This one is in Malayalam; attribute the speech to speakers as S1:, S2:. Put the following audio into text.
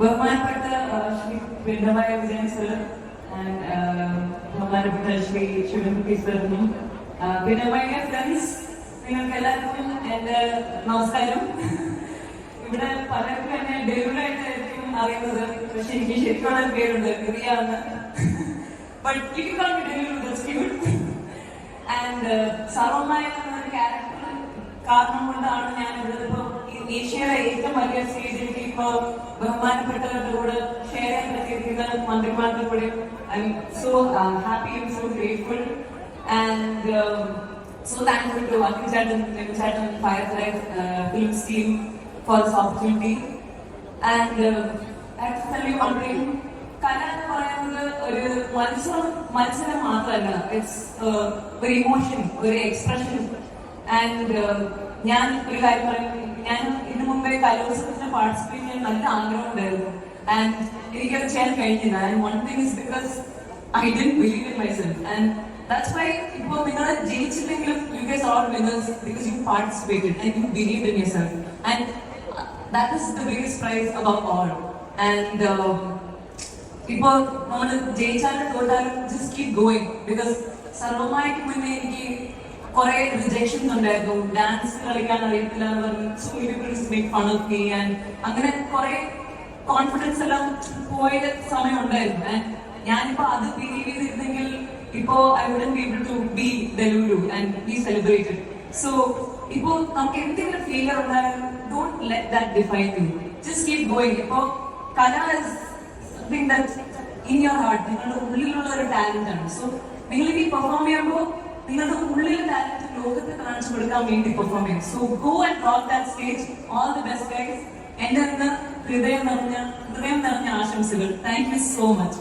S1: ബഹുമാനപ്പെട്ട ശ്രീ പിണ്ടമായ വിജയൻ സർ ബഹുമാനപ്പെട്ട ശ്രീ ശിവൻകുട്ടി സാറിനും പിന്നെ മൈ ഫ്രണ്ട്സ്, നിങ്ങൾക്ക് എല്ലാവർക്കും എന്റെ നമസ്കാരം. ഇവിടെ പലർക്കും എന്നെ ഡെലിവറായിട്ടായിരിക്കും അറിയുന്നത്, പക്ഷെ എനിക്ക് ശരിക്കുള്ള പേരുണ്ട് റിയാന്ന്. But you can call me Delu, that's cute. And സർവമായ എന്നൊരു ക്യാരക്ടർ കാരണം കൊണ്ടാണ് ഞാൻ ഇവിടെ ഇപ്പോൾ ഏഷ്യയിലെ ഏറ്റവും വലിയ സ്റ്റേജിലേക്ക് ഇപ്പോൾ ബഹുമാനപ്പെട്ടവരുടെ കൂടെ ഷെയർ ചെയ്യാൻ പറ്റിയിരിക്കുന്നത് മന്ത്രിമാരുടെ കൂടെ. I M so happy and so grateful and so thankful to Akhil Chadan, Firefly Films team for this opportunity. And I have to tell you one thing. കല എന്ന് പറയുന്നത് ഒരു മത്സരം മാത്രമല്ല, ഇറ്റ്സ് ഒരു ഇമോഷൻ, ഒരു എക്സ്പ്രഷൻ. ആൻഡ് ഞാൻ ഒരു കാര്യം പറയുന്നത്, ഞാൻ ഇതിനു മുമ്പേ കലോത്സവത്തിന് പാർട്ടിസിപ്പേറ്റ് ചെയ്യാൻ നല്ല ആഗ്രഹം ഉണ്ടായിരുന്നു. ആൻഡ് എനിക്കത് ചെയ്യാൻ കഴിഞ്ഞില്ല. And one thing is because I didn't believe in myself. And that's why ഇപ്പോൾ നിങ്ങൾ ജയിച്ചില്ലെങ്കിലും you guys are winners because you participated and you believed in yourself. And that is the biggest prize above all. And ഇപ്പോൾ നമ്മൾ ജയിച്ചാലും തോറ്റാലും just keep going because സർവമായിട്ട് മുന്നേ എനിക്ക് കുറെ റിജക്ഷൻസ് ഉണ്ടായിരുന്നു. ഡാൻസ് കളിക്കാൻ അറിയത്തില്ല എന്ന് പറഞ്ഞ് so many people used to make fun of me and അങ്ങനെ കുറെ കോൺഫിഡൻസ് എല്ലാം പോയ സമയം ഉണ്ടായിരുന്നു. ആൻഡ് ഞാനിപ്പോ അത് ബിലീവ് ചെയ്തിരുന്നെങ്കിൽ ഇപ്പോൾ I wouldn't be able to be Delulu and be celebrated. So ഇപ്പോൾ നമുക്ക് എന്തെങ്കിലും ഫെയിലിയർ ഉണ്ടായാലും don't let that define you. Just keep going. ഇപ്പോൾ കല is something that in your heart, നിങ്ങളുടെ ഉള്ളിലുള്ള ഒരു ടാലന്റ് ആണ്. സോ നിങ്ങൾ ഈ പെർഫോം ചെയ്യുമ്പോൾ നിങ്ങളുടെ ഉള്ളിലെ ടാലന്റ് ലോകത്തെ കാണിച്ചു കൊടുക്കാൻ വേണ്ടി പെർഫോം ചെയ്യും. So go and rock that stage. All the best guys. എന്റെ ഹൃദയം നിറഞ്ഞ ആശംസകൾ. Thank you so much.